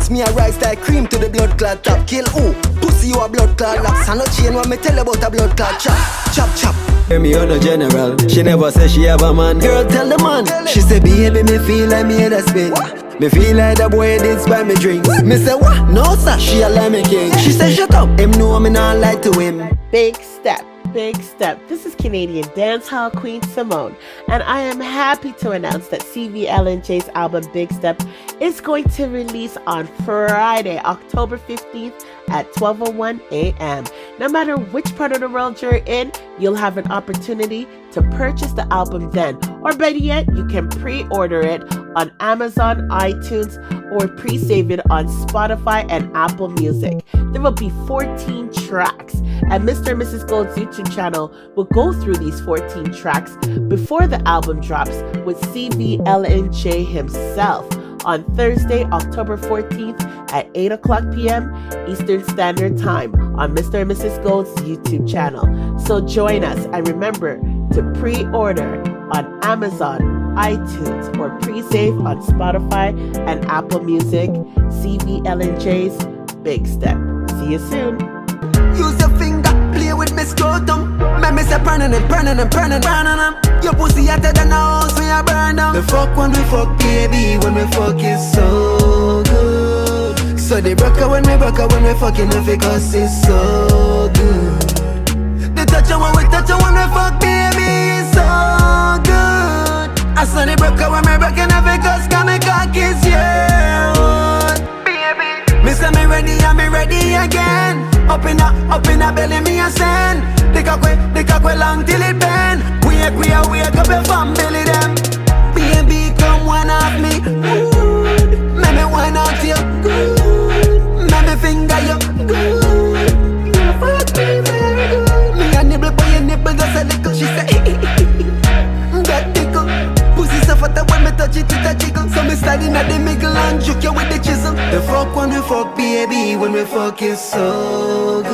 Bust me a rise like cream to the blood clot top. Kill who? Pussy you a blood clot locks. I no chain when me tell you about a blood clot chop. Chop chop. Hear me on a general. She never say she have a man. Girl tell the man. She say baby me feel like me head a spin. Me feel like the boy did buy me drinks. Me say what? No sir, she a lie me king. She say shut up. Him know me not lie to him. Big step. Big step. This is Canadian dancehall queen Simone, and I am happy to announce that CVLNJ's album Big Step is going to release on Friday, October 15th at 12:01 a.m. No matter which part of the world you're in, you'll have an opportunity to purchase the album then, or better yet, you can pre-order it on Amazon, iTunes, or pre-save it on Spotify and Apple Music. There will be 14 tracks, and Mr. and Mrs. Gold's YouTube channel will go through these 14 tracks before the album drops with CVLNJ himself on Thursday, October 14th at 8 o'clock p.m. Eastern Standard Time on Mr. and Mrs. Gold's YouTube channel. So join us, and remember to pre-order on Amazon, iTunes, or pre-save on Spotify and Apple Music. CVLNJ's Big Step. See you soon. Use your finger, play with me scrotum. Make me say burning and burning and burning, burning them. Your pussy hotter than a house when you burn down. We fuck when we fuck, baby. When we fuck is so good. So they broke her when we fucking if it cause it's so good. They touch her when we touch her when we fuck, baby, it's so good. I saw they broke her when we broken if it cause me cock is yeah. Baby, me say me ready and me ready again. Up in a belly me a send. The cock way long till it bend. Wake up your fam belly them. Baby come one off me. Good. Make me wine out you. Good. Make me finger you. Good. You fuck me very good. Me a nibble by your nipple just a little. She say that tickle. Pussy so fat when me touch it a jiggle. So me sliding at the middle and juke you with the chisel. The fuck when we fuck baby, when we fuck is so good.